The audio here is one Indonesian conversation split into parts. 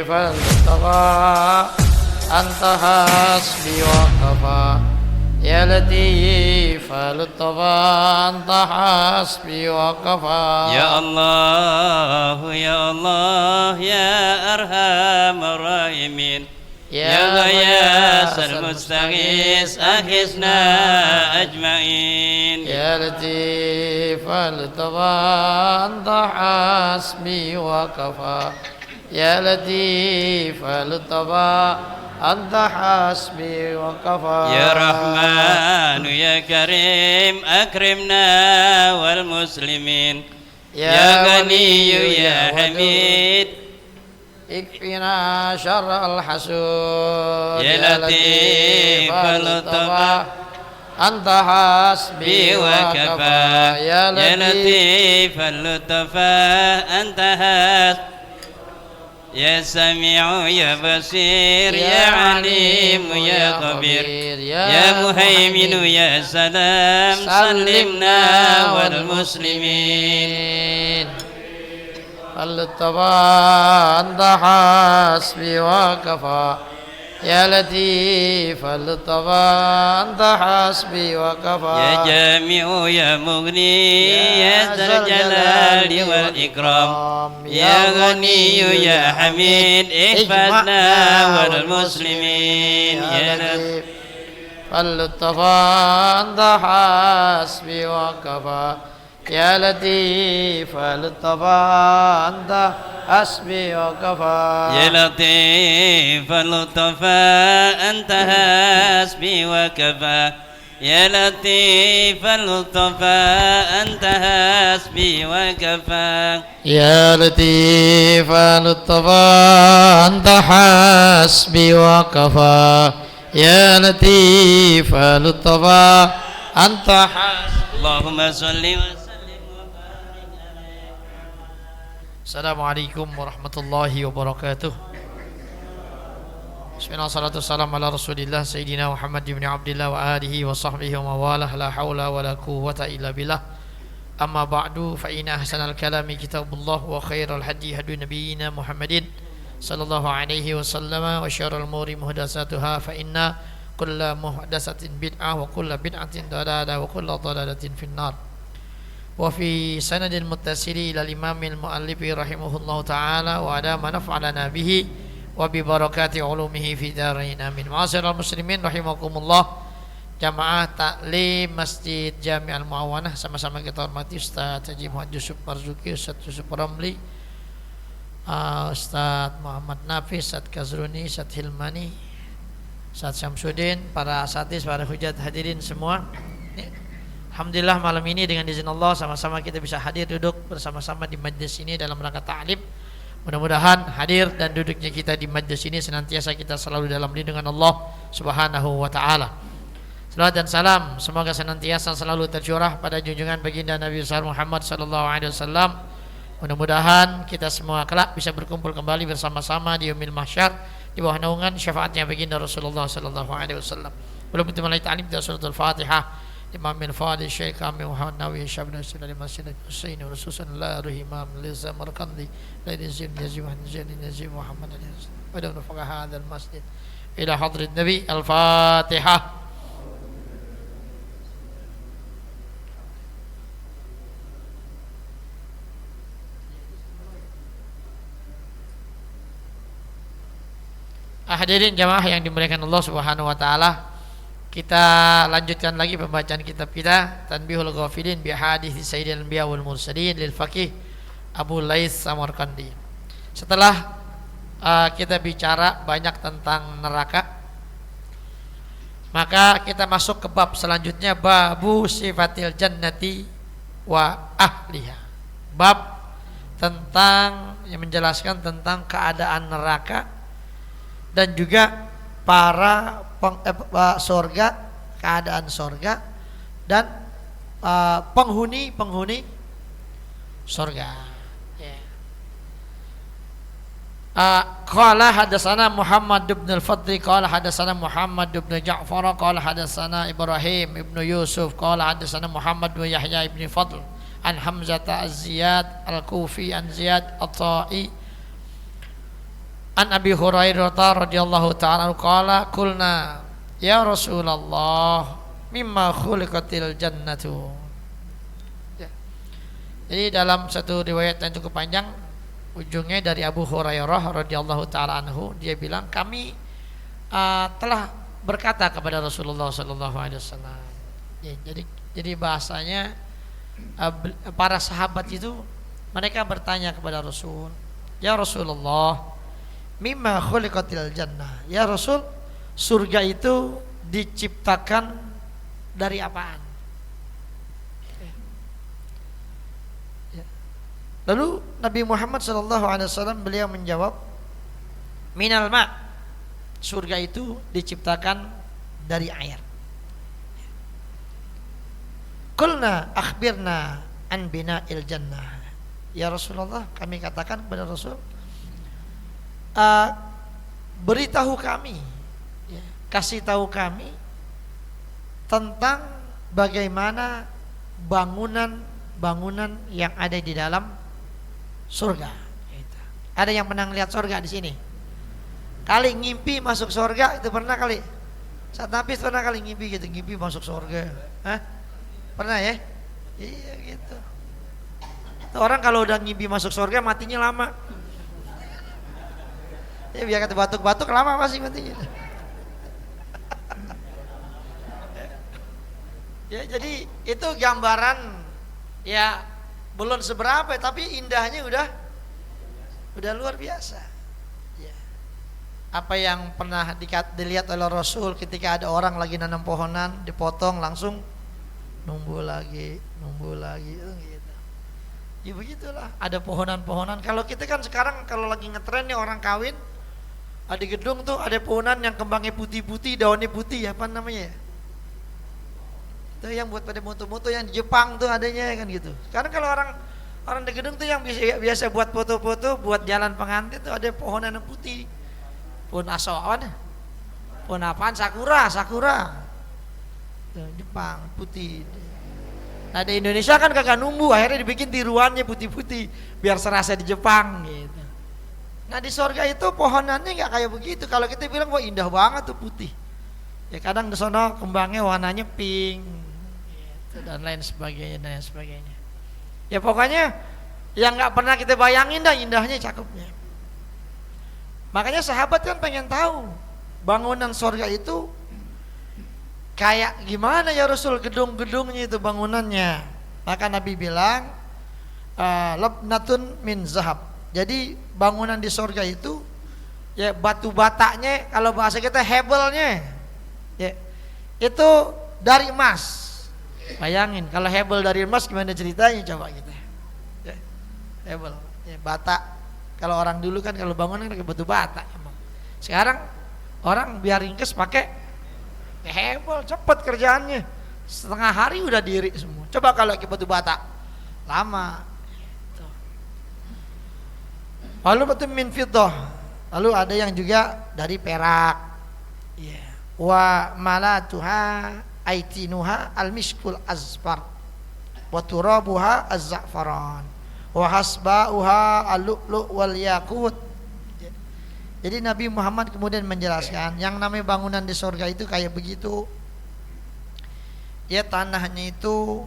فالتقى أنت حسبي وكفى يا لطيف فالتقى أنت حسبي وكفى يا الله يا الله يا أرحم الراحمين يا غياث المستغيث أغثنا أجمعين يا لطيف فالتقى أنت حسبي وكفى يا لطيف لطفا أنت حسبي وكفى يا رحمن يا كريم أكرمنا والمسلمين يا غني يا حميد اكفنا شر الحسود يا لطيف لطفا أنت حسبي وكفى يا لطيف لطفا أنت حسبي يا سميع يا بصير يا عليم يا خبير يا مهيمن يا سلام سلمنا والمسلمين اللطفا أنت حسبي وكفى يا لطيف اللطفا أنت حسبي وكفى يا جامع يا مغني يا ذا الجلال والإكرام يا غني يا حميد احفظنا والمسلمين يا لطيف اللطفا أنت حسبي وكفى يا لطيف اللطفا أنت حسبي وكفى يا لطيف اللطفا أنت حسبي وكفى يا لطيف اللطفا أنت حسبي وكفى يا لطيف اللطفا أنت حسبي وكفى يا لطيف اللطفا أنت حسبي اللهم صل وسلم. Assalamualaikum warahmatullahi wabarakatuh. Bismillah salatu wassalam ala rasulillah Sayyidina Muhammad ibn Abdillah wa alihi wa sahbihi wa mawalah. La hawla wa la quwwata illa billah. Amma ba'du, fa inna ahsanal kalami kitabullah wa khairal hadi hadi nabiyyina Muhammadin sallallahu alaihi wasallam wa syarrul umuri muhdatsatuha fa inna kulla muhdatsatin bid'ah wa kulla bid'atin dalalah wa kulla dalalatin finnar. Wa fi sanadil muttasili ila al-imamil muallifi rahimahullahu ta'ala wa adama naf'alana bihi wa bi barakati ulumihi fi darain amin. Ma'asyiral muslimin rahimakumullah, jamaah taklim Masjid Jami' Al-Mu'awanah, sama-sama kita hormati Ustaz Haji Muhammad Yusuf Marzuki, Ustaz Yusuf Ramli, Ustaz Muhammad Nafis, Ustaz Kazruni, Ustaz Hilmani, Ustaz Syamsuddin, para asatidz, para hujat, hadirin semua. Alhamdulillah malam ini dengan izin Allah sama-sama kita bisa hadir duduk bersama-sama di majlis ini dalam rangka ta'lim. Mudah-mudahan hadir dan duduknya kita di majlis ini senantiasa kita selalu dalam lindungan Allah Subhanahu wa taala. Salawat dan salam semoga senantiasa selalu tercurah pada junjungan baginda Nabi besar Muhammad sallallahu alaihi wasallam. Mudah-mudahan kita semua kelak bisa berkumpul kembali bersama-sama di yaumil mahsyar di bawah naungan syafaatnya baginda Rasulullah sallallahu alaihi wasallam. Belum itu mulai ta'lim dari suratul Fatihah. Imam al-Fadil Syekh Kamil Muhammad Nawawi Syabda Sulaiman Masjid Husain Rasulullah la Imam Liza Markandi Lady Zin Yazim Yazim Muhammad wa dawna faqa hadha al-masjid ila hadrat Nabi. Al-Fatihah. Hadirin jamaah yang dimuliakan Allah Subhanahu wa taala, kita lanjutkan lagi pembacaan kitab kita Tanbihul Ghafilin bi Hadits Sayyidil Anbiya wal Mursalin lil Faqih Abu Lais Samarkandi. Setelah kita bicara banyak tentang neraka, maka kita masuk ke bab selanjutnya, babu sifatil jannati wa ahliha. Bab tentang yang menjelaskan tentang keadaan neraka dan juga para surga, keadaan surga dan penghuni surga. Qala hadatsana Muhammad ibn al-Fadl qala hadatsana Muhammad ibn Ja'far qala hadatsana Ibrahim ibn Yusuf qala hadatsana Muhammad ibn Yahya ibn Fadl an Hamzah az-Ziyad al-Kufi an Ziyad at-Ta'i An Abi Hurairah radhiyallahu ta'ala qala qulna ya Rasulullah mimma khuliqatil jannatu. Ya. Jadi dalam satu riwayat yang cukup panjang, ujungnya dari Abu Hurairah radhiyallahu ta'ala anhu, dia bilang kami telah berkata kepada Rasulullah sallallahu alaihi wasallam. Ya, jadi bahasanya para sahabat itu mereka bertanya kepada Rasul, ya Rasulullah, mimma khuliqatil jannah. Ya Rasul, surga itu diciptakan dari apaan? Ya. Lalu Nabi Muhammad SAW beliau menjawab, minal ma. Surga itu diciptakan dari air. Qulna akhbirna an bina'il jannah. Ya Rasulullah, kami katakan kepada Rasul, beritahu kami, ya, kasih tahu kami tentang bagaimana bangunan yang ada di dalam surga. Ada yang pernah lihat surga di sini? Kali ngimpi masuk surga itu pernah kali? Saat Nafis pernah kali ngimpi gitu, ngimpi masuk surga? Hah? Pernah ya? Iya gitu. Orang kalau udah ngimpi masuk surga matinya lama. Ya biar kata batuk-batuk lama masih matinya. Ya jadi itu gambaran ya belum seberapa tapi indahnya udah luar biasa. Ya. Apa yang pernah dilihat oleh Rasul ketika ada orang lagi nanam pohonan dipotong langsung numbuh lagi gitu. Ya begitulah, ada pohonan-pohonan. Kalau kita kan sekarang kalau lagi ngetren nih orang kawin, di gedung tuh ada pohonan yang kembangnya putih-putih, daunnya putih, apa namanya ya? Itu yang buat pada moto-moto yang di Jepang tuh adanya kan gitu. Sekarang kalau orang di gedung tuh yang biasa buat foto-foto, buat jalan pengantin tuh ada pohonan yang putih. Pohon asoan, pohon apaan? Sakura. Tuh, Jepang putih. Nah di Indonesia kan kagak numbuh, akhirnya dibikin tiruannya putih-putih biar serasa di Jepang gitu. Nah di surga itu pohonannya nggak kayak begitu. Kalau kita bilang wah indah banget tuh putih, ya kadang di sana kembangnya warnanya pink gitu, dan lain sebagainya. Ya pokoknya yang nggak pernah kita bayangin dah indahnya, cakepnya. Makanya sahabat kan pengen tahu bangunan surga itu kayak gimana ya Rasul, gedung-gedungnya itu bangunannya. Maka Nabi bilang labnatun min zahab. Jadi bangunan di surga itu ya batu batanya, kalau bahasa kita hebelnya ya itu dari emas. Bayangin kalau hebel dari emas gimana ceritanya coba kita. Ya, hebel ya, bata. Kalau orang dulu kan kalau bangunan pakai batu bata emang. Sekarang orang biar ringkes pakai hebel, cepet kerjaannya, setengah hari udah diri semua. Coba kalau ke batu bata lama gitu. Lalu batu min fiddah, lalu ada yang juga dari perak ya. Wa malatuha aitinuha almiskul azfar wa turabuha az-za'faran wa hasbauha al-lu'lu' wal yakut. Jadi Nabi Muhammad kemudian menjelaskan yang namanya bangunan di surga itu kayak begitu. Ya tanahnya itu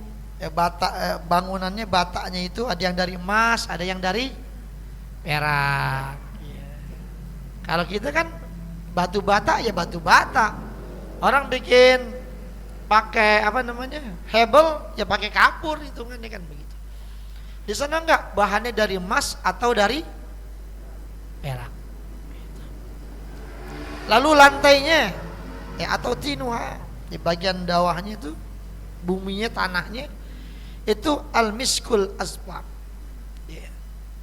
bangunannya batanya itu ada yang dari emas, ada yang dari perak. Ya. Kalau kita kan batu bata ya batu bata. Orang bikin pakai apa namanya? Hebel ya pakai kapur, hitungannya kan begitu. Di sana enggak, bahannya dari emas atau dari perak. Lalu lantainya ya atau tinuha di bagian bawahnya itu buminya, tanahnya itu al-miskul asfar ya,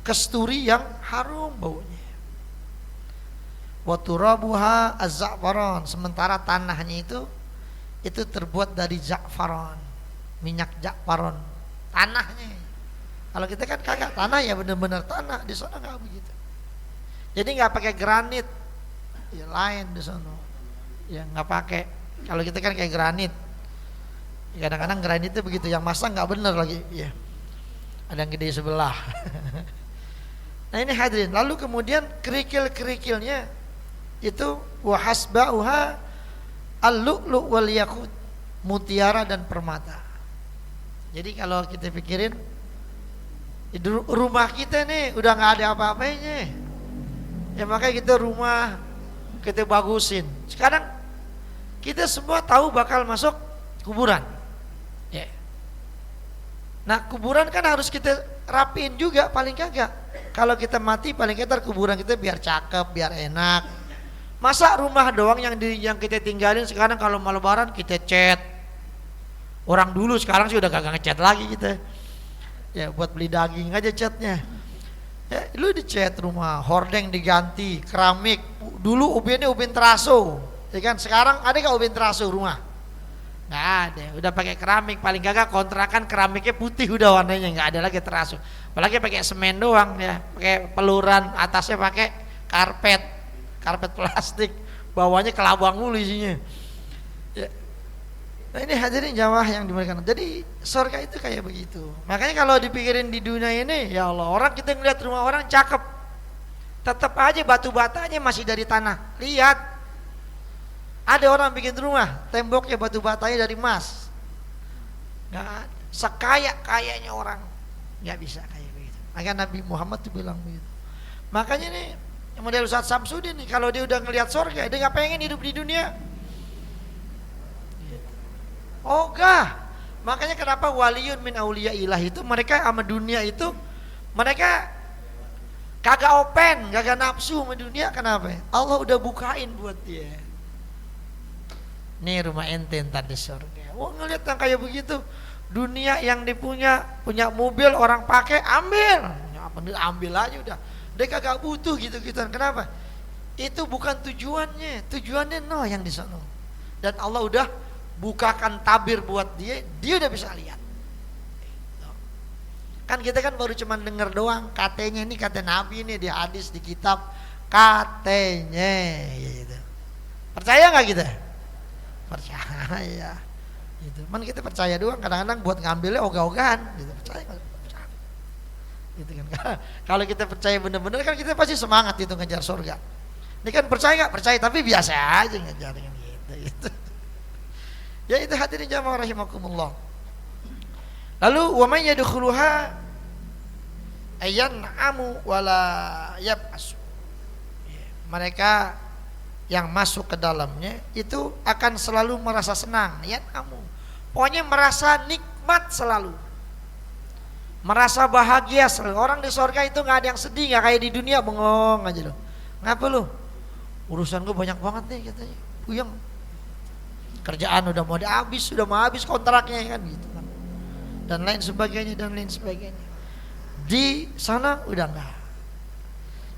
kesturi yang harum baunya. Wa turabuha az-za'faran, sementara tanahnya itu terbuat dari za'faran, minyak za'faran tanahnya. Kalau kita kan kagak tanah ya benar-benar tanah, di sana enggak begitu. Jadi enggak pakai granit. Ya lain di sana, ya nggak pakai. Kalau kita kan kayak granit, ya, kadang-kadang granit itu begitu, yang masang nggak bener lagi, ya ada yang gede sebelah. Nah ini hadirin, lalu kemudian kerikil-kerikilnya itu wahasba'uha al-lu'lu' wal yakut, mutiara dan permata. Jadi kalau kita pikirin rumah kita nih udah nggak ada apa-apanya, ya makanya kita rumah kita bagusin. Sekarang kita semua tahu bakal masuk kuburan, ya. Nah kuburan kan harus kita rapiin juga paling kagak. Kalau kita mati paling kagak kuburan kita biar cakep, biar enak. Masa rumah doang yang kita tinggalin sekarang kalau mau lebaran kita cat. Orang dulu sekarang sih udah kagak ngecat lagi kita. Ya buat beli daging aja catnya. Ya lu dicat rumah, hordeng diganti, keramik. Dulu ubinnya ubin teraso, ya kan? Sekarang ada nggak ubin teraso rumah? Nggak ada. Udah pakai keramik, paling kagak kontrakan keramiknya putih udah warnanya, nggak ada lagi teraso. Apalagi pakai semen doang ya, pakai peluran, atasnya pakai karpet plastik, bawahnya kelabang mulu isinya. Ya. Nah ini hadirin jamaah yang dimuliakan. Jadi surga itu kayak begitu. Makanya kalau dipikirin di dunia ini, ya Allah, orang kita ngeliat rumah orang cakep, tetap aja batu batanya masih dari tanah. Lihat, ada orang bikin rumah, temboknya batu batanya dari emas. Nggak, sekaya-kayanya orang nggak bisa kayak begitu. Makanya Nabi Muhammad tuh bilang begitu. Makanya nih model Ustaz Samsudin nih, kalau dia udah ngelihat surga, dia nggak pengen hidup di dunia. Ogah. Makanya kenapa waliyun min auliya ilah itu mereka sama dunia itu mereka kagak open, kagak nafsu sama dunia. Kenapa? Allah udah bukain buat dia. Nih rumah ente ntar di surga. Wah ngeliat yang kayak begitu, dunia yang punya mobil orang pakai ambil, ambil aja udah. Dia kagak butuh gitu-gituan. Kenapa? Itu bukan tujuannya. Tujuannya yang di sana. Dan Allah udah bukakan tabir buat dia udah bisa lihat. Kan kita kan baru cuman denger doang, katanya ini kata Nabi ini di hadis di kitab katanya gitu. Percaya nggak kita? Percaya. Gitu. Man kita percaya doang, kadang-kadang buat ngambilnya ogah-ogahan gitu. Percaya nggak? Gitu kan. Kalau kita percaya bener-bener kan kita pasti semangat itu ngejar surga. Ini kan percaya nggak? Percaya tapi biasa aja ngejar gitu. Ya itu hadirin jamaah rahimakumullah. Lalu wa may yadkhuluha ayyan'amu wala yab'asu. Mereka yang masuk ke dalamnya itu akan selalu merasa senang, yan'amu. Pokoknya merasa nikmat selalu. Merasa bahagia selalu. Orang di surga itu enggak ada yang sedih, enggak kayak di dunia bengong aja loh. Ngapa lu? Urusan gue banyak banget nih katanya. Puyeng. Kerjaan udah mau habis kontraknya kan gitu kan. Dan lain sebagainya. Di sana udah enggak.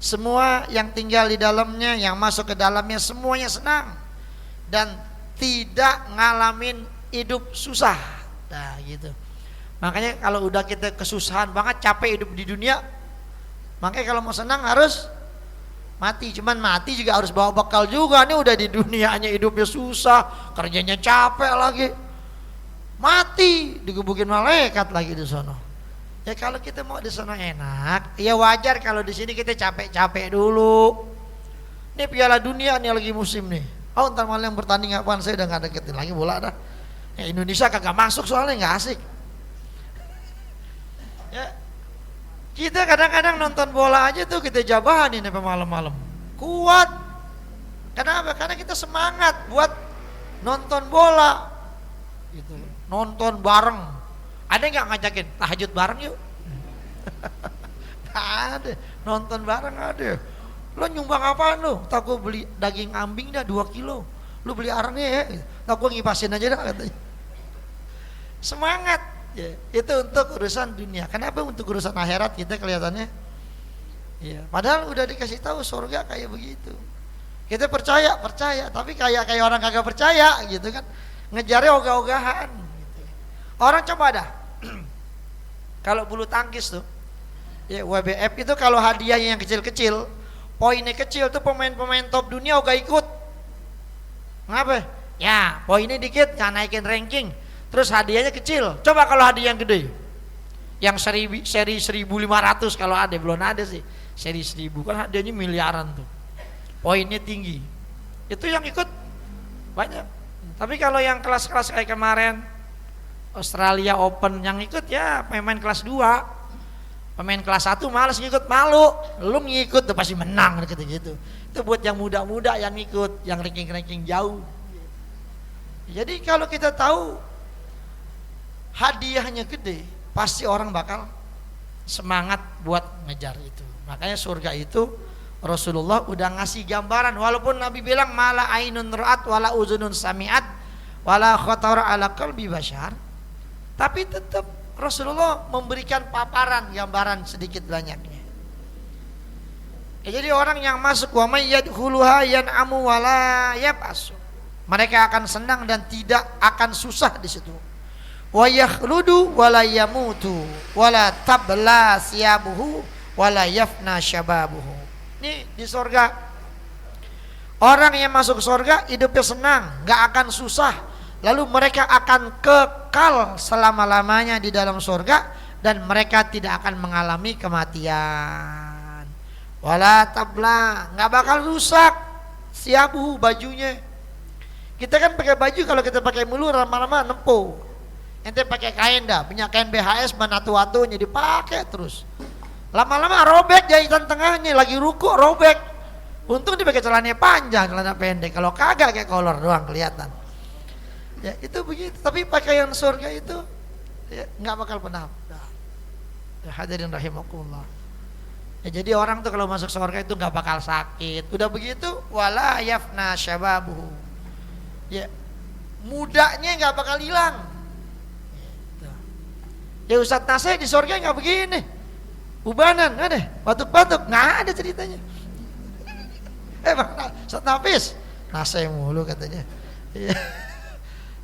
Semua yang tinggal di dalamnya, yang masuk ke dalamnya semuanya senang dan tidak ngalamin hidup susah. Nah, gitu. Makanya kalau udah kita kesusahan banget, capek hidup di dunia, makanya kalau mau senang harus mati. Cuman mati juga harus bawa bekal juga. Ini udah di dunianya hidupnya susah, kerjanya capek lagi, mati digebukin malaikat lagi di sana. Ya kalau kita mau di sana enak, ya wajar kalau di sini kita capek-capek dulu. Ini Piala Dunia nih lagi musim nih. Oh ntar malam yang bertanding apaan, saya udah nggak deketin lagi bola dah. Ya, Indonesia kagak masuk soalnya nggak asik. Ya kita kadang-kadang nonton bola aja tuh kita jabanin sampai malam-malam. Kuat. Kenapa? Karena kita semangat buat nonton bola. Gitu. Nonton bareng. Ada nggak ngajakin tahajud bareng yuk? Nggak ada. Nonton bareng ada. Lo nyumbang apaan lo? Tak gue beli daging ambing dah 2 kilo. Lo beli arangnya ya. Tak gue ngipasin aja dah katanya. Semangat. Ya, itu untuk urusan dunia. Kenapa untuk urusan akhirat kita kelihatannya? Ya, padahal udah dikasih tahu surga kayak begitu. Kita percaya, tapi kayak orang kagak percaya gitu kan. Ngejarnya ogah-ogahan gitu. Orang coba dah. Kalau bulu tangkis tuh, ya WBF itu kalau hadiahnya yang kecil-kecil, poinnya kecil tuh pemain-pemain top dunia ogah ikut. Ngapa? Ya, poinnya dikit nggak naikin ranking. Terus hadiahnya kecil. Coba kalau hadiah yang gede, yang seri 1.500 kalau ada, belum ada sih. seri 1000 kan hadiahnya miliaran tuh, poinnya tinggi. Itu yang ikut banyak. Tapi kalau yang kelas-kelas kayak kemarin Australia Open, yang ikut ya pemain kelas 2, pemain kelas 1 malas ngikut, malu. Lu ngikut tuh pasti menang gitu. Itu buat yang muda-muda yang ikut, yang ranking-ranking jauh. Jadi kalau kita tahu hadiahnya gede, pasti orang bakal semangat buat ngejar itu. Makanya surga itu Rasulullah udah ngasih gambaran, walaupun Nabi bilang mala ainun ra'at wala uzunun sami'at wala khatara ala qalbi bashar, tapi tetap Rasulullah memberikan paparan gambaran sedikit banyaknya. Jadi orang yang masuk wa may yadkhuluha yan'amu wala yab'asu, mereka akan senang dan tidak akan susah di situ. Wa yakhludu wala yamutu wala tabla siyabuhu wala yafna syababuhu. Ini di surga, orang yang masuk surga hidupnya senang, gak akan susah, lalu mereka akan kekal selama-lamanya di dalam surga dan mereka tidak akan mengalami kematian. Wala tabla, gak bakal rusak siabuhu, bajunya. Kita kan pakai baju, kalau kita pakai mulu lama-lama nempo. Ente pakai kain dah, punya kain BHS manatu-atunya dipakai terus. Lama-lama robek jahitan tengahnya, lagi ruku robek. Untung dia pakai celananya panjang, celana pendek. Kalau kagak kayak kolor doang kelihatan. Ya itu begitu. Tapi pakaian surga itu ya, nggak bakal pernah. Ya, hadirin rahimakumullah. Ya, jadi orang tuh kalau masuk surga itu nggak bakal sakit. Udah begitu, wala yafna syababuhu. Ya, mudanya nggak bakal hilang. Gitu. Ya Ustadz Nasai di surga nggak begini. Ubanan ada, batuk-batuk nggak ada ceritanya. Bang Ustadz Nafis Nasai mulu katanya.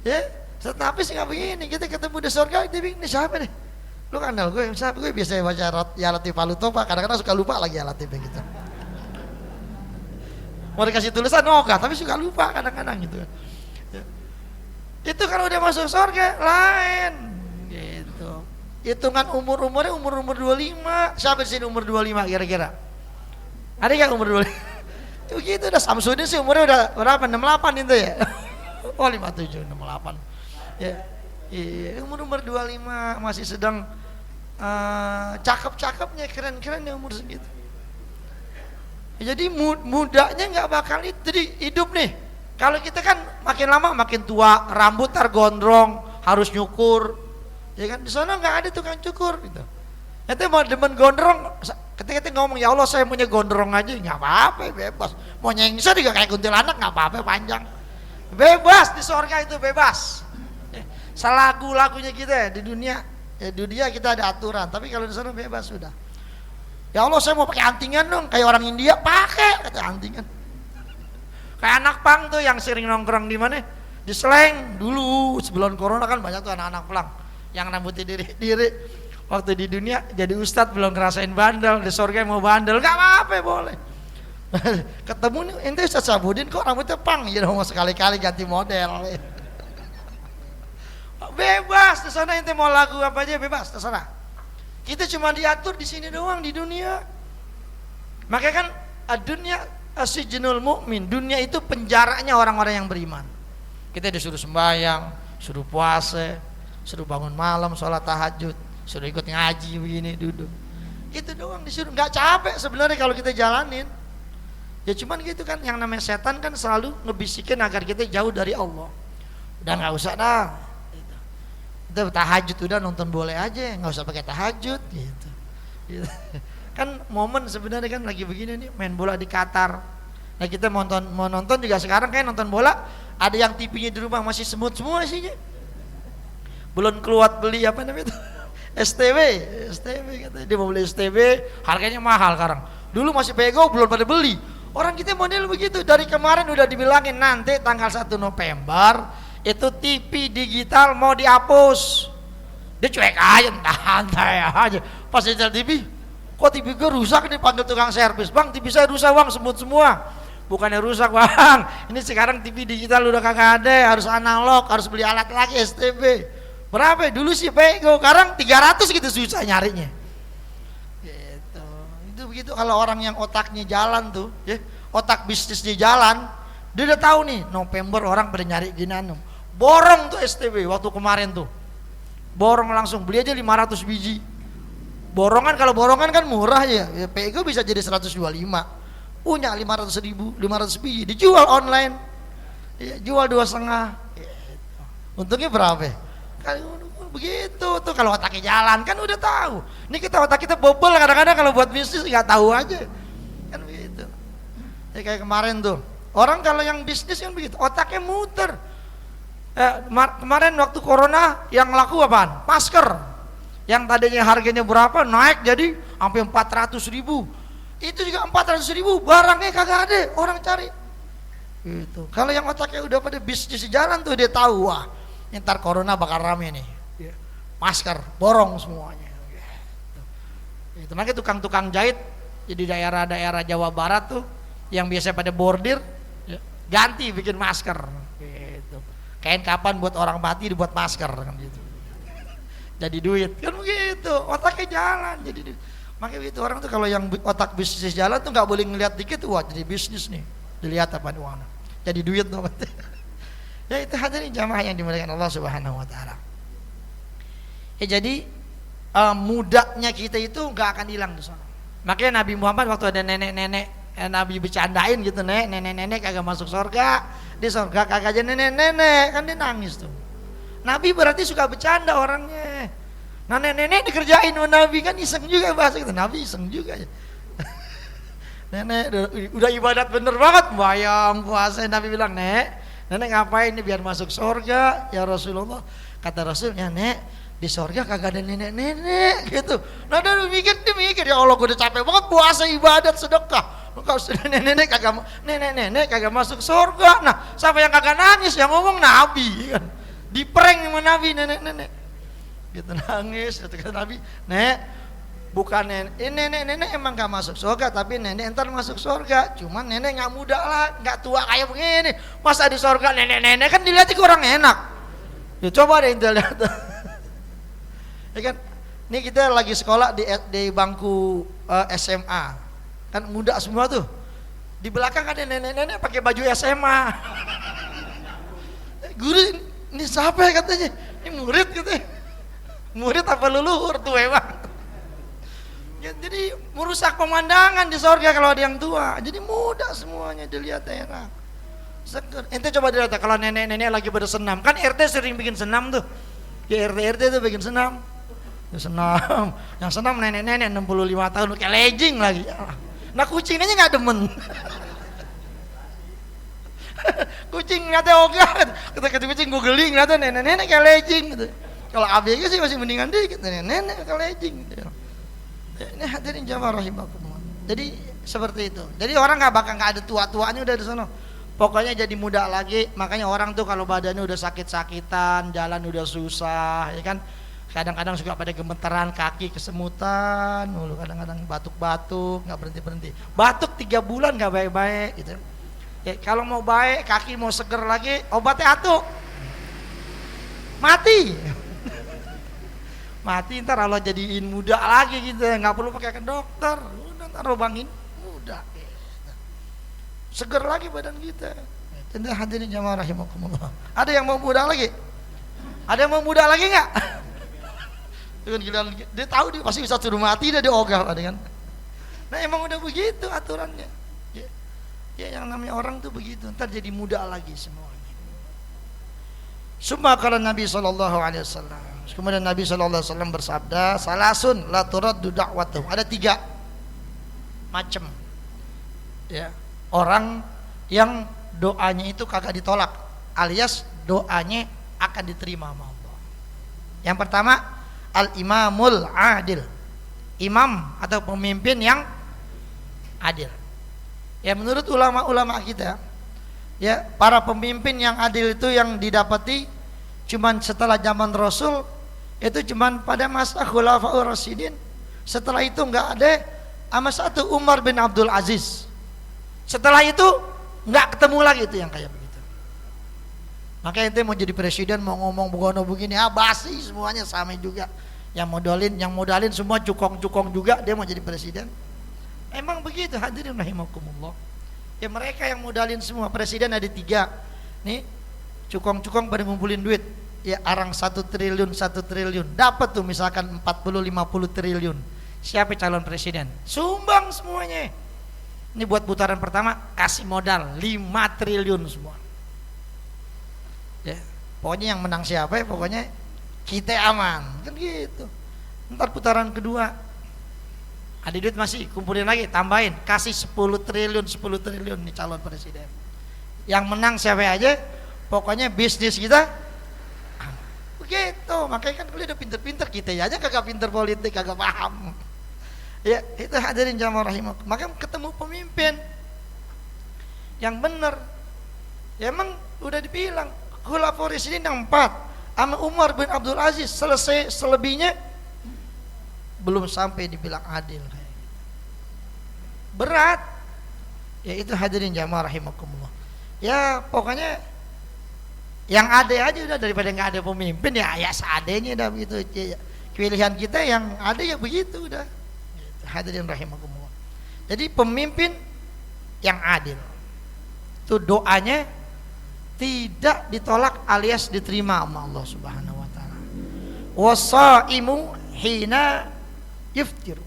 Ya Ustadz Nafis nggak begini. Kita ketemu di surga, dia bilang ini siapa nih? Lu kenal gue, siapa? Gue biasa baca ya Latif Alutofa, kadang-kadang suka lupa lagi ya Latif gitu. Mau dikasih tulisan enggak, tapi suka lupa kadang-kadang gitu. Ya. Itu kalau udah masuk surga lain gitu. Hitungan umurnya umur 25. Siapa di sini umur 25 kira-kira? Ada nggak umur 25? Itu gitu udah. Samsudin sih umurnya udah berapa? 68 itu ya. Oh 57, 68. Ya. Iya, umur 25 masih sedang cakep-cakepnya, keren-kerennya umur segitu. Jadi mudanya nggak bakal itu. Jadi hidup nih. Kalau kita kan makin lama makin tua, rambut gondrong, harus nyukur. Ya kan di sana nggak ada tukang cukur gitu. Nanti mau demen gondrong, ketika kita ngomong ya Allah saya punya gondrong aja, nggak apa-apa, bebas. Mau nyengsa juga kayak kuntilanak nggak apa-apa, panjang. Bebas di surga itu bebas. Selagu-lagunya kita di dunia, ya dunia kita ada aturan, tapi kalau di sana bebas sudah. Ya Allah saya mau pakai antingan dong, kayak orang India pakai kata antingan. Kayak anak pang tuh yang sering nongkrong di mana? Di Slang dulu sebelum corona kan banyak tuh anak-anak pang yang rambutnya diri-diri. Waktu di dunia jadi ustadz belum ngerasain bandel, di surga mau bandel, gak apa-apa boleh. Ketemu nih ente Ustadz Sabudin kok rambutnya pang, ya mau sekali-kali ganti model. Bebas di sana, ente mau lagu apa aja bebas terserah. Kita cuma diatur di sini doang di dunia. Makanya kan dunia asijnul mu'min, dunia itu penjaranya orang-orang yang beriman. Kita disuruh sembahyang, suruh puasa, suruh bangun malam, sholat tahajud, suruh ikut ngaji begini duduk. Itu doang disuruh, nggak capek sebenarnya kalau kita jalanin. Ya cuman gitu kan, yang namanya setan kan selalu ngebisikin agar kita jauh dari Allah. Udah nggak usah dah. Udah tahajud udah nonton boleh aja, nggak usah pakai tahajud gitu. Kan momen sebenarnya kan lagi begini nih, main bola di Qatar. Nah kita mau nonton juga sekarang kayak nonton bola, ada yang TV-nya di rumah masih semut semua isinya. Belum keluar beli apa namanya itu? STB katanya dia mau beli STB, harganya mahal sekarang. Dulu masih pego belum pada beli. Orang kita model begitu, dari kemarin udah dibilangin nanti tanggal 1 November itu TV digital mau dihapus. Dia cuek aja, santai aja. Pas digital TV, kok TV gue rusak nih, panggil tukang servis. Bang, TV saya rusak bang, semut semua. Bukannya rusak bang, ini sekarang TV digital udah kagak ada, harus analog, harus beli alat lagi STB. Berapa? Dulu sih pego, sekarang 300 gitu susah nyarinya. Gitu. Itu begitu kalau orang yang otaknya jalan tuh, ya, otak bisnis di jalan, dia udah tahu nih November orang pada nyari ginian, borong tuh STB waktu kemarin tuh, borong langsung beli aja 500 biji, borongan kalau borongan kan murah ya, PEGO bisa jadi 125, punya 500.000, 500 biji dijual online, ya, jual 2,5, untungnya berapa? Kan begitu tuh kalau otaknya jalan kan udah tahu. Ini kita otak kita bobol kadang-kadang kalau buat bisnis nggak tahu aja kan begitu. Ya, kayak kemarin tuh orang kalau yang bisnis kan begitu, otaknya muter. Kemarin waktu corona yang laku apaan? Masker. Yang tadinya harganya berapa naik jadi sampai 400.000. Itu juga 400.000 barangnya kagak ada orang cari. Gitu. Kalau yang otaknya udah pada bisnis jalan tuh dia tahu, wah ntar corona bakal rame nih. Masker borong semuanya gitu. Itu makanya tukang-tukang jahit di daerah-daerah Jawa Barat tuh yang biasa pada bordir ganti bikin masker gitu. Kain kapan buat orang mati dibuat masker kan gitu. Jadi duit kan begitu, otaknya jalan jadi duit. Makanya itu orang tuh kalau yang otak bisnis jalan tuh nggak boleh ngelihat dikit, wah jadi bisnis nih, dilihat apa uang jadi duit tuh. Ya itu hadirin jamaah yang dimuliakan Allah Subhanahu wa taala. Ya jadi mudanya kita itu nggak akan hilang di sana. Makanya Nabi Muhammad waktu ada nenek-nenek Nabi bercandain gitu, nenek-nenek kagak masuk surga, di surga kagak aja nenek-nenek, kan dia nangis tuh. Nabi berarti suka bercanda orangnya. Nah nenek-nenek dikerjain sama Nabi kan iseng juga bahasa gitu. Nabi iseng juga ya. Nenek udah ibadat bener banget, bayang puasa. Nabi bilang, nenek ngapain nih biar masuk surga ya Rasulullah. Kata Rasulnya, nek di surga kagak ada nenek-nenek gitu. Nah dia mikir ya Allah, gue udah capek banget puasa ibadat sedekah. Kalau sudah nenek-nenek kagak masuk surga. Nah siapa yang kagak nangis yang ngomong Nabi kan. Diprank sama Nabi nenek-nenek. Gitu nangis kata Nabi, nek bukan nenek emang gak masuk surga, tapi nenek entar masuk surga. Cuman nenek gak muda lah, gak tua kayak begini. Masa di surga nenek-nenek kan dilihat kurang enak. Ya coba deh kita lihat. Ya kan, ini kita lagi sekolah di bangku SMA, kan muda semua tuh. Di belakang ada nenek-nenek pakai baju SMA. Guru ini siapa ya katanya? Ini murid katanya. Murid apa leluhur tuh emang. Ya, jadi merusak pemandangan di surga kalau ada yang tua. Jadi muda semuanya dilihat enak. Seger. Ente coba dilihat kalau nenek-nenek lagi pada senam, kan RT sering bikin senam tuh. Ya RT tuh bikin senam. Ya senam, yang senam nenek-nenek 65 tahun kayak legging lagi. Nah kucingnya nggak demen. Kucing ngata ogah, kata kucing gue geling, ngata nenek-nenek kayak legging gitu. Kalau ABG sih masih mendingan dikit, nenek-nenek kayak legging gitu. Ini hadirin jamaah rahimakumullah. Jadi seperti itu. Jadi orang nggak ada tua-tuanya udah di sana. Pokoknya jadi muda lagi. Makanya orang tuh kalau badannya udah sakit-sakitan, jalan udah susah, ya kan. Kadang-kadang suka pada gemeteran, kaki kesemutan, kadang-kadang batuk-batuk, nggak berhenti-berhenti. Batuk 3 bulan nggak baik-baik, gitu. Ya, kalau mau baik, kaki mau seger lagi, obatnya atuk, mati, mati. Ntar Allah jadiin muda lagi gitu, nggak perlu pakai ke dokter, ntar lubangin muda, seger lagi badan kita. Tentu hadirin jamaah rahimakumullah. Ada yang mau muda lagi? Ada yang mau muda lagi nggak? Dia tahu dia pasti bisa suruh mati, dia ogah kan. Nah emang udah begitu aturannya. Ya yang namanya orang tuh begitu, ntar jadi muda lagi semuanya. Summa qala Nabi SAW. Kemudian Nabi SAW bersabda, salasun la turaddu da'watuhum. Ada 3 macam ya orang yang doanya itu kagak ditolak, alias doanya akan diterima sama Allah. Yang pertama, al-imamul adil, imam atau pemimpin yang adil. Ya menurut ulama-ulama kita, ya para pemimpin yang adil itu yang didapati cuman setelah zaman Rasul, itu cuman pada masa Khulafaur Rasyidin. Setelah itu enggak ada sama satu Umar bin Abdul Aziz. Setelah itu enggak ketemu lagi itu yang kayak begitu. Makanya ente mau jadi presiden, mau ngomong begini, basi semuanya sama juga. Yang modalin semua cukong-cukong juga, dia mau jadi presiden. Emang begitu hadirin rahimakumullah. Ya mereka yang modalin semua. Presiden ada 3 nih, cukong-cukong pada ngumpulin duit. Ya arang 1 triliun dapat tuh misalkan 40-50 triliun. Siapa calon presiden? Sumbang semuanya. Ini buat putaran pertama kasih modal 5 triliun semua. Ya, pokoknya yang menang siapa ya, pokoknya kita aman. Kan gitu. Ntar putaran kedua ada duit masih, kumpulin lagi, tambahin, kasih 10 triliun nih calon presiden. Yang menang siapa aja, pokoknya bisnis kita begitu. Makanya kan kuliah udah pinter-pinter, kita aja kagak pinter politik, kagak paham. Ya itu hadirin jamaah rahimah. Maka ketemu pemimpin yang benar. Ya emang udah dibilang Khulafaur Rasyidin yang 4 sama Umar bin Abdul Aziz, selesai, selebihnya belum sampai dibilang adil. Berat. Ya itu hadirin jamaah rahimakumullah. Ya pokoknya yang ada aja udah, daripada nggak ada pemimpin ya seadanya dah begitu. Pilihan kita yang ada ya begitu udah. Hadirin rahimakumullah. Jadi pemimpin yang adil itu doanya tidak ditolak alias diterima sama Allah Subhanahu wa taala. Wasaimu hina yuftiru.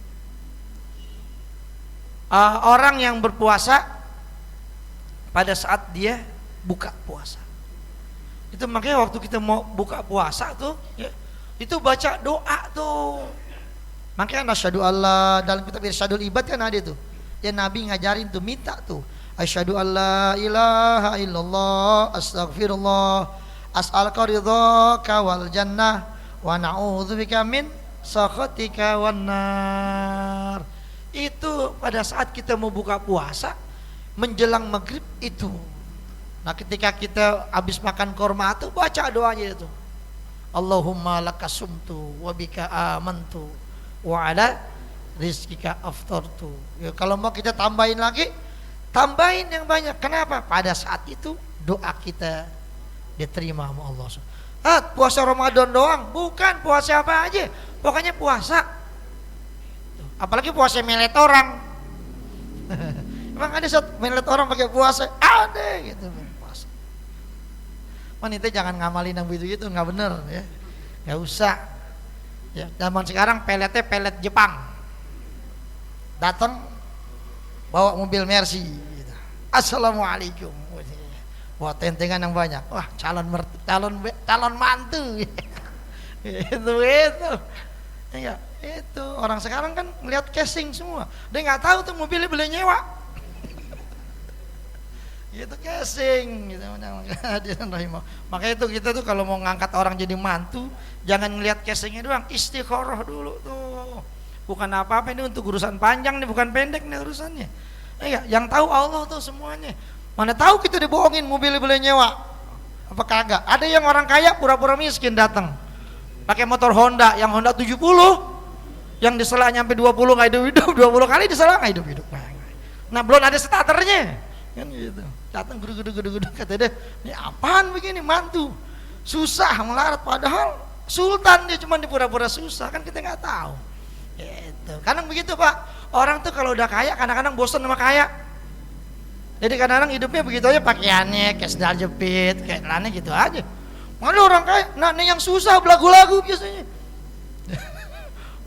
Orang yang berpuasa pada saat dia buka puasa. Itu makanya waktu kita mau buka puasa tuh ya, itu baca doa tuh. Makanya asyhadu alla, dalam kitab Irsyadul Ibad kan ada tuh. Ya Nabi ngajarin tuh, minta tuh. Asyhadu alla ilaha illallah astaghfirullah as'aluka ridhaka wal jannah wa na'udzubika min sakhatika wan nar. Itu pada saat kita mau buka puasa menjelang maghrib itu. Nah ketika kita habis makan korma itu baca doanya itu. Allahumma lakasumtu wa bika amantu wa ala rizkika aftartu. Ya, kalau mau kita tambahin lagi, tambahin yang banyak. Kenapa? Pada saat itu doa kita diterima sama Allah. Puasa Ramadan doang? Bukan, puasa apa aja. Pokoknya puasa. Apalagi puasa melet orang. Emang ada saat melet orang pakai puasa? Ada gitu puasa. Wanita jangan ngamalin yang begitu, nggak bener ya. Nggak usah. Ya, zaman sekarang peletnya pelet Jepang. Datang bawa mobil Mercy gitu. Assalamualaikum. Wah, tentengan yang banyak. Wah, calon mantu. itu. Ya, itu orang sekarang kan melihat casing semua. Dia nggak tahu tuh mobilnya beli nyewa. Gitu casing gitu. Makanya itu kita tuh kalau mau ngangkat orang jadi mantu, jangan ngelihat casingnya doang, istikharah dulu tuh. Bukan apa-apa ini untuk urusan panjang nih, bukan pendek nih urusannya. Ya, yang tahu Allah tuh semuanya. Mana tahu kita dibohongin mobilnya beli nyewa. Apa kagak? Ada yang orang kaya pura-pura miskin datang. Pakai motor Honda, yang Honda 70, yang disela nyampe 20 nggak hidup-hidup, 20 kali disela nggak hidup-hidup. Nah belum ada starternya, kan gitu. Datang gudu-gudu kata dia, ini apaan begini mantu, susah melarat padahal sultan dia cuma dipura-pura susah, kan kita nggak tahu. Gitu. Kadang begitu Pak, orang tuh kalau udah kaya kadang-kadang bosan sama kaya. Jadi kadang-kadang hidupnya begitu aja, pakaiannya kayak sendal jepit, kayak celana gitu aja. Mana orang kaya, nah ini yang susah belagu-lagu biasanya.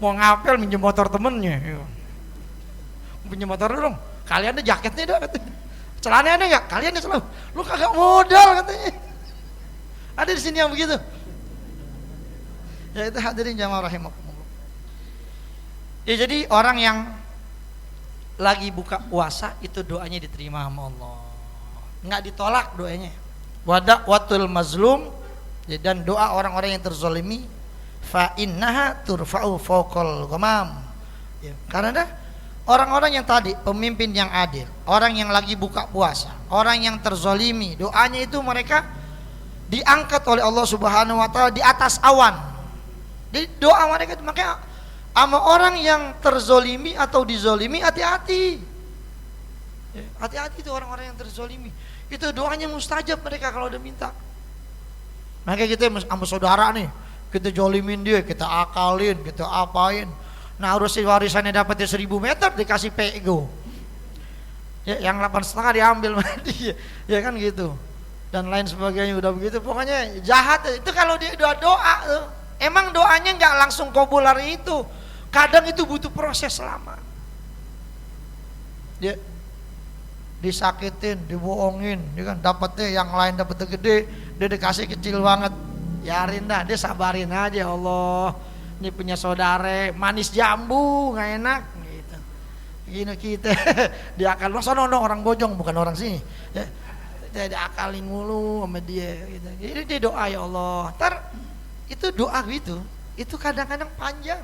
Mau ngapel minjem motor temennya. Pinjem motor dong, kalian ada jaketnya dong katanya. Celananya ada nggak? Kalian ada selalu. Lu kagak modal katanya. Ada di sini yang begitu. Ya itu hadirin jamaah rahimakumullah. Ya jadi orang yang lagi buka puasa itu doanya diterima sama Allah. Nggak ditolak doanya. Watul mazlum. Dan doa orang-orang yang terzalimi fa innaha turfa'u fawqal ghamam. Ya, karena orang-orang yang tadi pemimpin yang adil, orang yang lagi buka puasa, orang yang terzalimi, doanya itu mereka diangkat oleh Allah Subhanahu wa taala di atas awan. Jadi doa mereka makanya sama orang yang terzalimi atau dizalimi hati-hati. Ya, hati-hati itu orang-orang yang terzalimi. Itu doanya mustajab mereka kalau udah minta. Makanya kita sama saudara nih, kita jolimin dia, kita akalin, kita apain. Nah urus warisannya dapatnya 1000 meter dikasih pego. Ya, yang 8,5 diambil dia, ya kan gitu. Dan lain sebagainya udah begitu. Pokoknya jahat itu kalau dia doa tuh. Emang doanya nggak langsung kabul hari itu. Kadang itu butuh proses lama. Dia disakitin, dibohongin, dia kan dapatnya yang lain dapatnya gede, dia dikasih kecil banget. Yarin dah, dia sabarin aja. Allah, ini punya saudara manis jambu, nggak enak gitu. Gini kita diakal, sono orang Bojong bukan orang sini. Ya, dia diakalin mulu sama dia gitu. Jadi dia doa, ya Allah. Ntar itu doa gitu, itu kadang-kadang panjang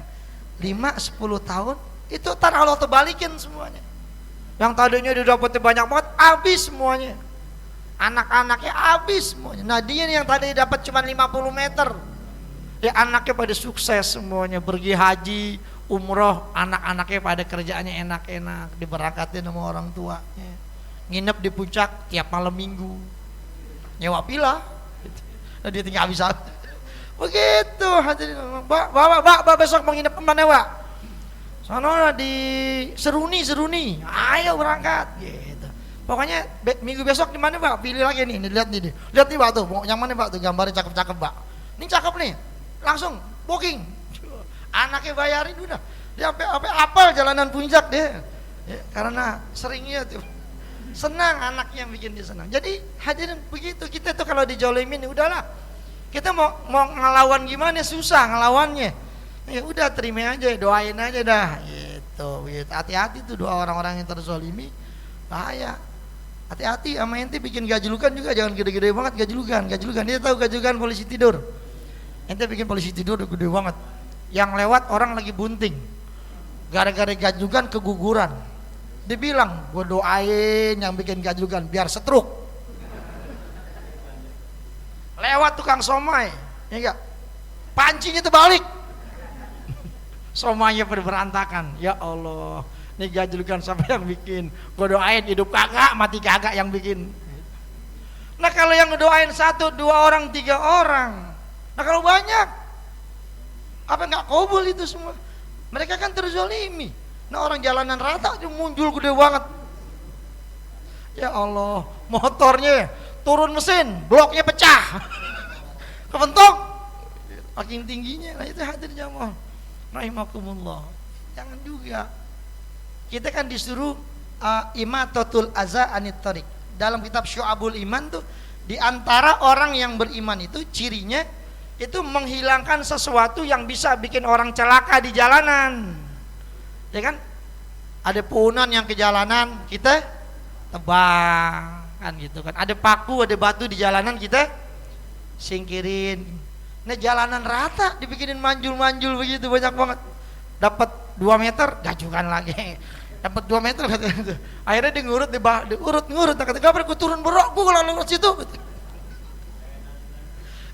5-10 tahun, itu ntar Allah terbalikin semuanya. Yang tadinya dia dapetnya banyak banget, habis semuanya. Anak-anaknya habis semuanya. Nah dia yang tadi dapat cuma 50 meter, ya anaknya pada sukses semuanya, pergi haji, umroh, anak-anaknya pada kerjaannya enak-enak, diberakatin sama orang tuanya. Nginep di puncak tiap malam minggu, nyewa villa, nah, dia tinggal habis. Begitu hadirin. Mbak besok mau nginep kemana, Pak? Sono di Seruni, ayo berangkat gitu. Pokoknya minggu besok di mana, Pak? Pilih lagi nih, lihat nih, Pak tuh, yang mana, Pak, tuh gambarnya cakep-cakep, Pak. Ini cakep nih, langsung booking. Anaknya bayarin udah, dia sampai apal jalanan puncak dia, ya, karena seringnya tuh senang, anaknya yang bikin dia senang. Jadi hadirin begitu, kita tuh kalau dijolimin udahlah, kita mau ngelawan gimana, susah ngelawannya. Ya udah terima aja, doain aja dah gitu. Hati-hati tuh doa orang-orang yang terzolimi, bahaya. Hati-hati sama ente bikin gajlukan juga, jangan gede-gede banget gajlukan. Dia tahu gajlukan polisi tidur. Ente bikin polisi tidur udah gede banget. Yang lewat orang lagi bunting, gara-gara gajlukan keguguran. Dia bilang, gue doain yang bikin gajlukan biar setruk. Lewat tukang somai, ya enggak? Pancinya terbalik. Somanya pada berantakan. Ya Allah, ini gajlukan siapa yang bikin? Gue doain hidup kagak, mati kagak yang bikin. Nah kalau yang ngedoain 1, 2 orang, 3 orang, nah kalau banyak, apa nggak kabul itu semua? Mereka kan terzolimi. Nah orang jalanan rata dia muncul gede banget. Ya Allah, motornya turun mesin, bloknya pecah, kepentok, makin tingginya. Nah itu hadir jamaah rahimakumullah. Jangan juga. Kita kan disuruh imatatul aza anit thariq. Dalam kitab Syu'abul Iman tuh, di antara orang yang beriman itu cirinya itu menghilangkan sesuatu yang bisa bikin orang celaka di jalanan. Ya kan? Ada puhunan yang ke jalanan, kita tebang kan gitu kan. Ada paku, ada batu di jalanan, kita singkirin. Nah jalanan rata dibikinin manjul-manjul begitu banyak banget. Dapat 2 meter, gajukan lagi. Dapat 2 meter, akhirnya dia ngurut, ngurut. Kata kabar, gue turun berok, gue kalau lewat situ.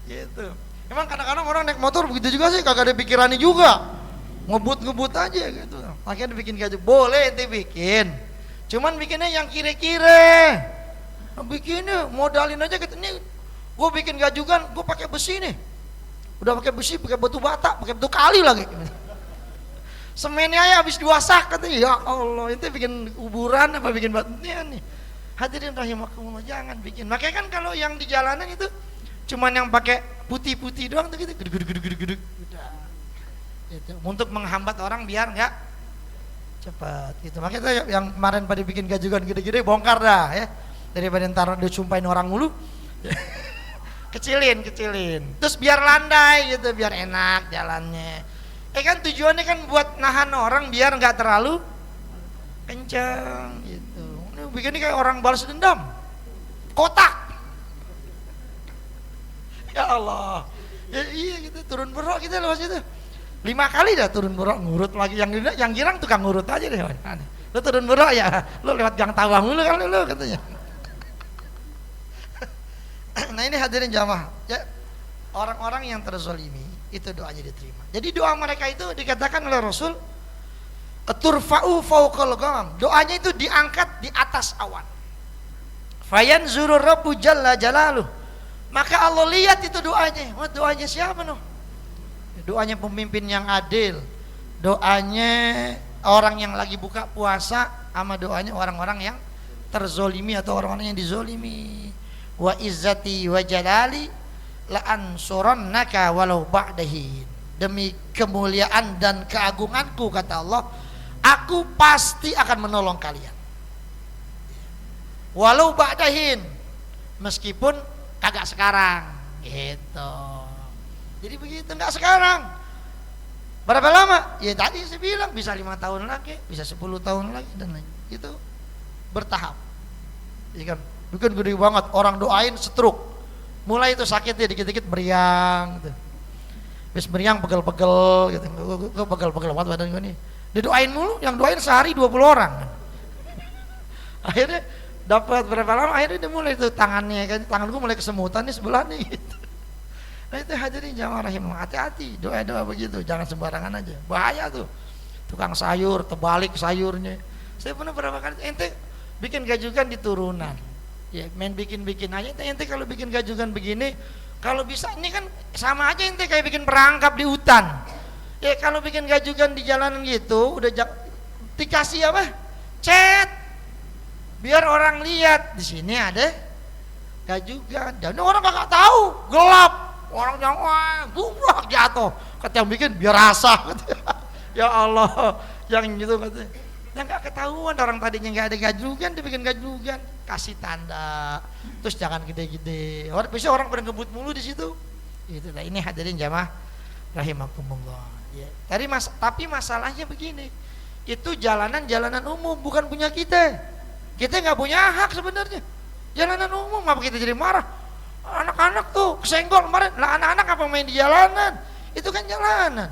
Gitu. Emang kadang-kadang orang naik motor begitu juga sih, kagak ada pikirannya juga. Ngebut aja gitu. Akhirnya dibikin gajukan. Boleh ente bikin, cuman bikinnya yang kira-kira. Bikinnya modalin aja gitu. Nih, gue bikin gajukan, gue pakai besi nih. Udah pakai besi, pakai batu bata, pakai batu kali lagi. Semennya ya habis 2 sak katanya. Ya Allah, itu bikin kuburan apa bikin batunya nih. Hadirin rahimakumullah, jangan bikin. Makanya kan kalau yang di jalanan itu cuman yang pakai putih-putih doang tuh gitu. Gedeg. Udah. Gitu. Untuk menghambat orang biar enggak cepat gitu. Makanya yang kemarin pada bikin gajukan gede-gede bongkar dah ya. Daripada ntar disumpahin orang mulu. kecilin terus biar landai gitu, biar enak jalannya. Kan tujuannya kan buat nahan orang biar nggak terlalu kencang gitu. Ini bikinnya kayak orang balas dendam, kotak. Ya Allah, ya, iya gitu, turun berok kita lewat situ 5 kali dah turun berok, ngurut lagi yang girang tukang ngurut aja deh. Lu turun berok ya, lu lewat gang Tawang dulu kan lu katanya. Nah ini hadirin jamaah ya, orang-orang yang terzolimi itu doanya diterima. Jadi doa mereka itu dikatakan oleh Rasul turfa'u fawqal ghamam, doanya itu diangkat di atas awan. Fayanzuru rabbu jalla jalaluh, maka Allah lihat itu doanya. Doanya siapa noh? Doanya pemimpin yang adil, doanya orang yang lagi buka puasa sama doanya orang-orang yang terzolimi atau orang-orang yang dizolimi. Wa izzati wa jalali la ansurannaka walau ba'dahin. Demi kemuliaan dan keagunganku, kata Allah, aku pasti akan menolong kalian walau ba'dahin, meskipun kagak sekarang gitu. Jadi begitu, enggak sekarang. Berapa lama? Ya tadi saya bilang bisa 5 tahun lagi, bisa 10 tahun lagi dan lain. Itu bertahap. Iya kan? Bukan gede banget orang doain stroke. Mulai itu sakitnya dikit-dikit meriang gitu. Habis meriang pegel-pegel gitu. Gue pegel-pegel banget badan gue nih. Didoain mulu, yang doain sehari 20 orang. Akhirnya dapat berapa lama, akhirnya dia mulai itu tangannya kan, tangan gue mulai kesemutan nih sebelah nih gitu. Nah itu hadirin jamaah rahimah, hati-hati doa-doa begitu, jangan sembarangan aja, bahaya tuh. Tukang sayur terbalik sayurnya. Saya pernah berapa kali ente bikin gajugan di turunan, ya main bikin aja. Ente kalau bikin gajugan begini, kalau bisa ini kan sama aja ente kayak bikin perangkap di hutan. Ya kalau bikin gajugan di jalanan gitu, udah dikasih apa? Cat, biar orang lihat di sini ada gajugan. Dan orang nggak tahu, gelap. Orang yang wah, bubrak jatuh. Kata yang bikin biar rasa. Ya Allah, yang gitu katanya. Yang nggak ketahuan, orang tadinya nggak ada gajugan, dibikin gajugan, kasih tanda. Terus jangan gede-gede. Bisa orang pada ngebut mulu di situ. Itu lah. Ini hadirin jamaah rahimakumullah. Ya. Tapi masalahnya begini, itu jalanan umum, bukan punya kita. Kita nggak punya hak sebenarnya. Jalanan umum, apa kita jadi marah? Anak-anak tuh kesenggol kemarin. Lah anak-anak apa main di jalanan? Itu kan jalanan.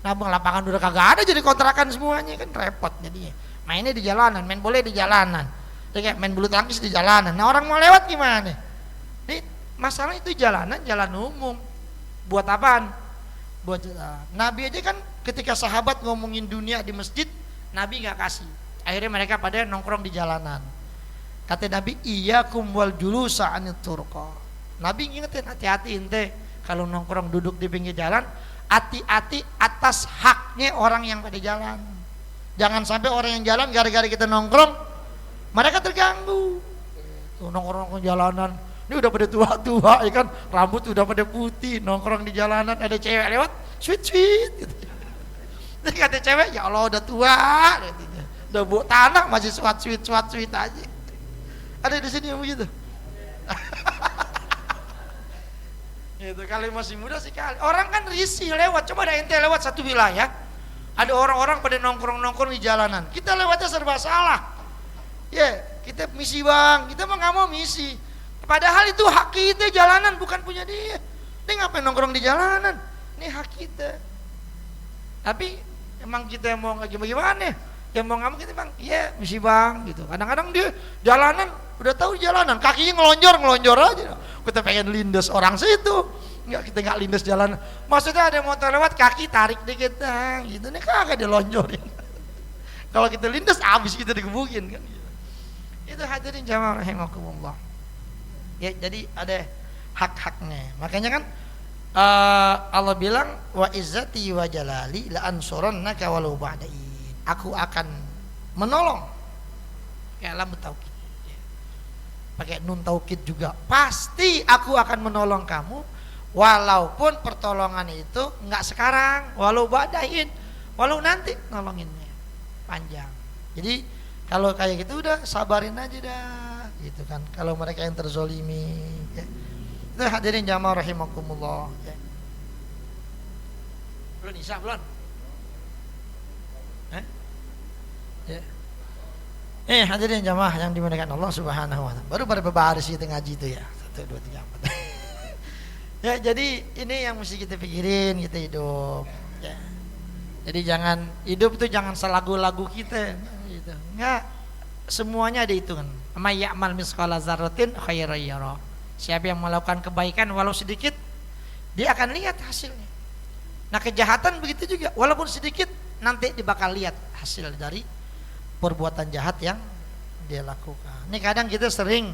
Nah bang, lapangan udah kagak ada, jadi kontrakan semuanya, kan repot jadinya. Mainnya di jalanan, main bola di jalanan, kayak main bulu tangkis di jalanan. Nah orang mau lewat gimana? Nih masalah itu jalan umum. Buat apaan? Buat Nabi aja kan ketika sahabat ngomongin dunia di masjid, Nabi nggak kasih. Akhirnya mereka pada nongkrong di jalanan. Kata Nabi, iyyakum wal julusa anit turqa. Nabi ngingetin, hati-hati ente kalau nongkrong duduk di pinggir jalan, hati-hati atas haknya orang yang pada jalan. Jangan sampai orang yang jalan gara-gara kita nongkrong mereka terganggu. Tuh nongkrong di jalanan, ini udah pada tua-tua ya kan, rambut udah pada putih, nongkrong di jalanan ada cewek lewat, sweet gitu. Terus kata cewek, ya Allah udah tua, udah bau tanah masih sweet aja. Ada di sini yang begitu. Itu kalau masih muda sih kali. Orang kan risih lewat. Coba ada ente lewat satu wilayah, ada orang-orang pada nongkrong di jalanan. Kita lewatnya serba salah. Ya, kita misi bang. Kita mah nggak mau misi. Padahal itu hak kita jalanan, bukan punya dia. Dia ngapain nongkrong di jalanan? Ini hak kita. Tapi emang kita mau nggak gimana? Yang mau nggak mau kita bang, iya misi bang gitu. Kadang-kadang dia jalanan udah tahu jalanan, kakinya ngelonjor aja. Kita pengen lindes orang situ, kita nggak lindes jalan. Maksudnya ada motor lewat, kaki tarik dikit, gitu nih kagak dilonjorin. Kalau kita lindes, habis kita digebukin kan. Itu hadirin jamaah rahimakumullah. Ya jadi ada hak-haknya. Makanya kan Allah bilang wa izzati wa jalali la ansurannaka walau ba'dain. Aku akan menolong. Kayak lam taukid. Pakai nun taukid juga, pasti aku akan menolong kamu walaupun pertolongan itu enggak sekarang, walau badain, walau nanti nolonginnya panjang. Jadi kalau kayak gitu udah sabarin aja dah gitu kan, kalau mereka yang terzolimi ya. Itu hadirin jamaah rahimakumullah ya. Belum isya belum? Ya. Hadirin jamaah yang dimuliakan Allah Subhanahu wa taala. Baru pada bebaris kita ngaji itu ya. 1 2 3 4. Ya, jadi ini yang mesti kita pikirin kita hidup. Ya. Jadi jangan hidup itu jangan selagu-lagu kita gitu. Enggak. Semuanya ada hitungan. May ya'mal misqala dzarratin khairan yara. Siapa yang melakukan kebaikan walau sedikit, dia akan lihat hasilnya. Nah, kejahatan begitu juga, walaupun sedikit nanti dia bakal lihat hasil dari perbuatan jahat yang dia lakukan. Ini kadang kita sering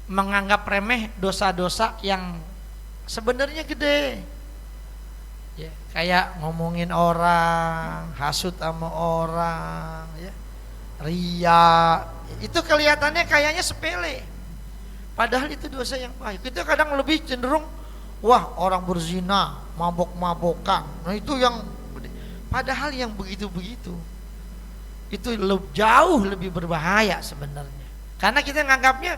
menganggap remeh dosa-dosa yang sebenarnya gede. Ya, kayak ngomongin orang, hasut sama orang, ya, ria, itu kelihatannya kayaknya sepele, padahal itu dosa yang baik. Kita kadang lebih cenderung, wah orang berzina, mabok-mabokan, nah itu yang, padahal yang begitu-begitu itu jauh lebih berbahaya sebenarnya. Karena kita nganggapnya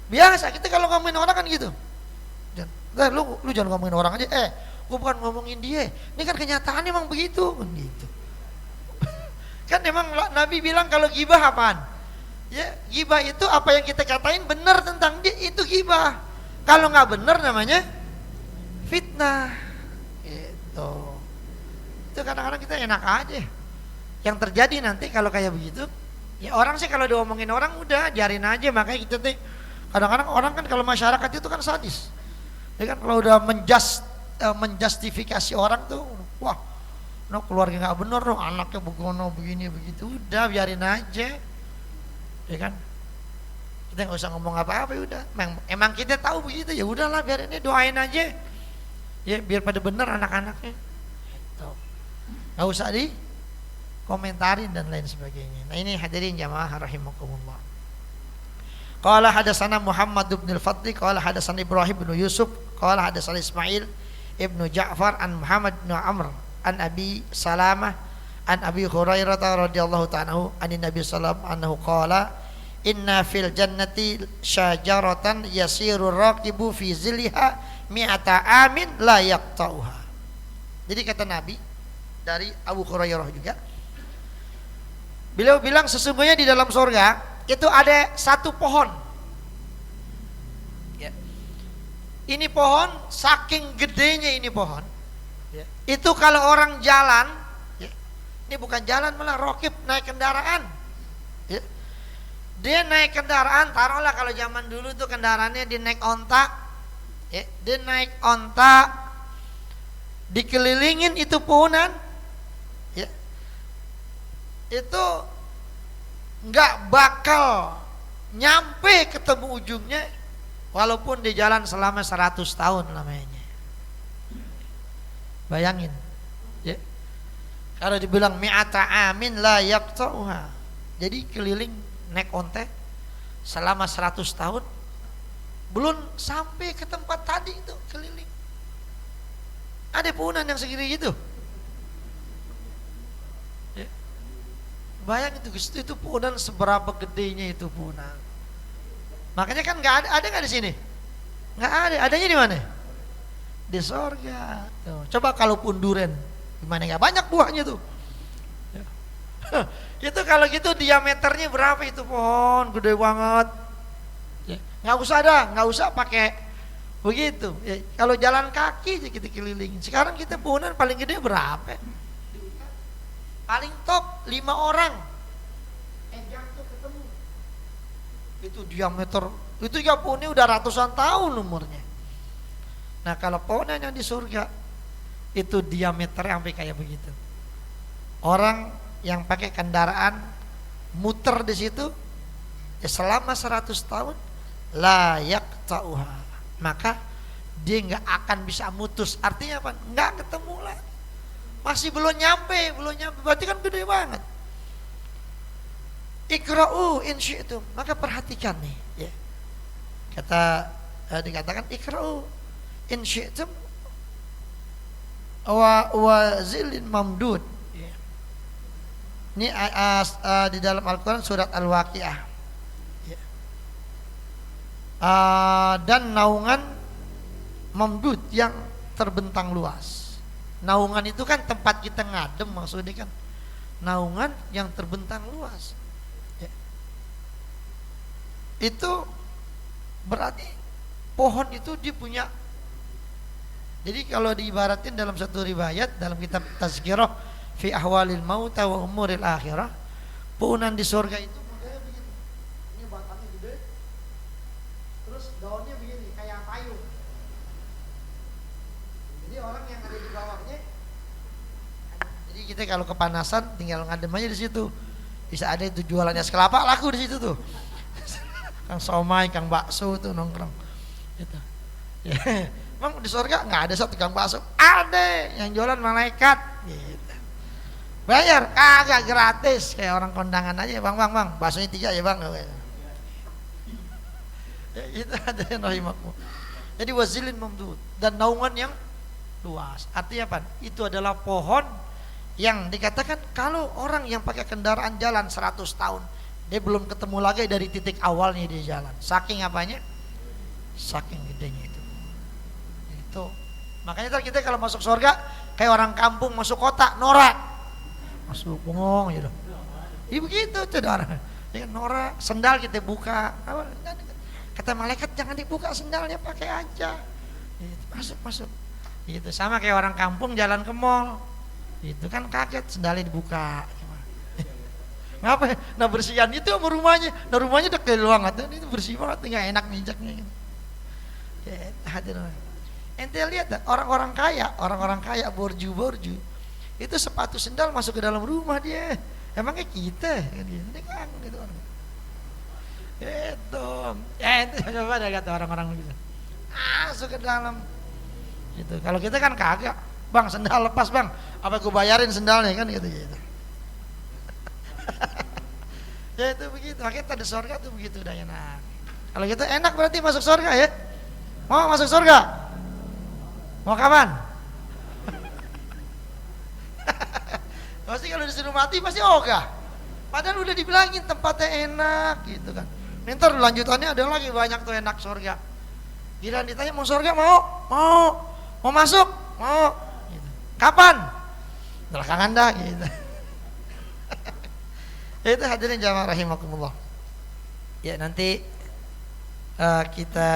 biasa, kita kalau ngomongin orang kan gitu. Lu jangan ngomongin orang aja, gue bukan ngomongin dia, ini kan kenyataan emang begitu kan gitu. Kan emang Nabi bilang kalau gibah apaan? Ya, gibah itu apa yang kita katain benar tentang dia, itu gibah. Kalau nggak benar namanya fitnah. Gitu. Itu kadang-kadang kita enak aja. Yang terjadi nanti kalau kayak begitu, ya orang sih kalau diomongin orang udah biarin aja. Makanya kita tuh kadang-kadang orang kan kalau masyarakat itu kan sadis. Ya kan kalau udah menjustifikasi orang tuh, wah, no keluarga nggak bener, no anaknya begono begini begitu, udah biarin aja, ya kan? Kita nggak usah ngomong apa-apa, ya udah. Emang kita tahu begitu, ya udahlah biarin aja, doain aja, ya biar pada bener anak-anaknya. Tuh. Nggak usah komentarin dan lain sebagainya. Nah ini hadirin jamaah rahimakumullah. Qala hadatsana Muhammad bin al-Fadli qala hadatsana Ibrahim bin Yusuf qala hadatsana Ismail ibnu Ja'far an Muhammad bin Amr an Abi Salamah an Abi Hurairah radhiyallahu ta'ala an Nabi sallallahu anhu qala inna fil jannati syajaratan yasiru raqibu fi zilliha mi'ata amin la yaqta'uha. Jadi kata Nabi dari Abu Hurairah juga, beliau bilang sesungguhnya di dalam surga itu ada satu pohon. Ya. Ini pohon saking gedenya ini pohon. Ya. Itu kalau orang jalan, ya, ini bukan jalan malah rokib naik kendaraan. Ya. Dia naik kendaraan, taruhlah kalau zaman dulu tuh kendaraannya dia naik onta, ya, dia naik onta, dikelilingin itu pohonan, ya, itu nggak bakal nyampe ketemu ujungnya walaupun di jalan selama 100 tahun lamanya. Bayangin, ya, kalau dibilang mi'ata amin la yaqta'uha, jadi keliling naik onte selama 100 tahun belum sampai ke tempat tadi itu keliling. Ada pohonan yang segini gitu. Bayang itu pohonan seberapa gedenya itu pohonan. Makanya kan nggak ada nggak di sini? Nggak ada. Adanya di mana? Di sorga. Tuh. Coba kalaupun duren, gimana nggak banyak buahnya tuh? Itu kalau gitu diameternya berapa itu pohon? Gede banget. Ya. Nggak usah pakai begitu. Ya. Kalau jalan kaki aja kita kelilingin. Sekarang kita pohonan paling gede berapa? Paling top 5 orang jatuh ketemu. Itu diameter, itu ya pohonnya udah ratusan tahun umurnya. Nah kalau pohonan yang di surga itu diameternya sampai kayak begitu. Orang yang pakai kendaraan muter di situ ya selama 100 tahun la yaqta'uha, maka dia nggak akan bisa mutus. Artinya apa? Nggak ketemu lagi. Masih belum nyampe, berarti kan gede banget. Ikra'u in syi'tum, maka perhatikan nih, ya. Dikatakan ikra'u in syi'tum wa zilin mamdud. Ya. Ini di dalam Al-Quran surat Al-Waqiah. Ya. Dan naungan mamdud yang terbentang luas. Naungan itu kan tempat kita ngadem, maksudnya kan naungan yang terbentang luas, ya. Itu berarti pohon itu dia punya. Jadi kalau diibaratin dalam satu riwayat dalam kitab Tazkirah fi ahwalil mauta wa umuril akhirah, pohonan di surga itu modelnya begitu. Ini batangnya gede, terus daunnya begini kayak payung. Jadi orang yang ada di bawahnya, jadi kita kalau kepanasan tinggal ngadem aja di situ. Bisa ada itu jualannya es kelapa laku di situ tuh. Kang somai, kang bakso tuh nongkrong. Gitu. Emang di surga nggak ada satu tukang bakso? Ada, yang jualan malaikat. Gitu. Bayar, kagak, gratis. Kayak orang kondangan aja, bang, baksonya 3 ya bang. Ya, itu ada yang rahimakum. Jadi wazilin mamdud, dan naungan yang luas. Artinya apa? Itu adalah pohon yang dikatakan kalau orang yang pakai kendaraan jalan 100 tahun, dia belum ketemu lagi dari titik awalnya dia jalan. Saking apanya? Saking gedenya itu. Itu. Makanya kita kalau masuk surga kayak orang kampung masuk kota, norak. Masuk bengong gitu. Ya begitu tuh orang. Ya, norak, sendal kita buka. Kata malaikat jangan dibuka sendalnya, pakai aja. Gitu, masuk. Gitu sama kayak orang kampung jalan ke mall. Itu kan kaget sendalnya dibuka. Ngapa? Nah bersihan itu sama rumahnya. Nah rumahnya dekat banget. Itu bersih banget, nggak enak mijaknya. Ya, ente lihat orang-orang kaya borju itu sepatu sendal masuk ke dalam rumah dia. Emangnya kita? Ini kan gitu orang. Itu. Ente coba ada kata orang-orang begitu. Masuk ke dalam. Gitu. Kalau kita kan kagak. Bang sendal lepas bang. Apa gue bayarin sendalnya kan gitu. Ya itu begitu, makanya tadi surga tuh begitu udah enak. Kalau gitu enak berarti masuk surga ya. Mau masuk surga? Mau kapan? Pasti kalau disuruh mati pasti ogah. Padahal udah dibilangin tempatnya enak gitu kan. Ntar lanjutannya ada lagi banyak tuh enak surga. Gila ditanya mau surga mau masuk mau. Gitu. Kapan? Belakangan dah gitu. Itu hadirin jamaah rahimakumullah. Ya nanti kita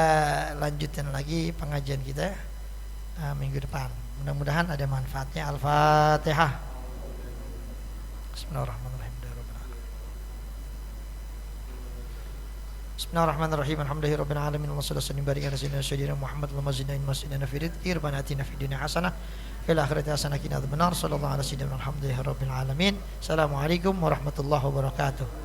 lanjutin lagi pengajian kita minggu depan. Mudah-mudahan ada manfaatnya. Al-Fatihah. Bismillahirrahmanirrahim. Bismillahirrahmanirrahim. Alhamdulillahirabbil alamin. Wassalatu wassalamu ala sayyidina Muhammad wa mazidna masjidina fi rizqi rabbana atina fid dunya hasanah fil akhirati hasanah wa qina adzabannar. Sallallahu alaihi wasallam. Alhamdulillahirabbil alamin. Assalamualaikum warahmatullahi wabarakatuh.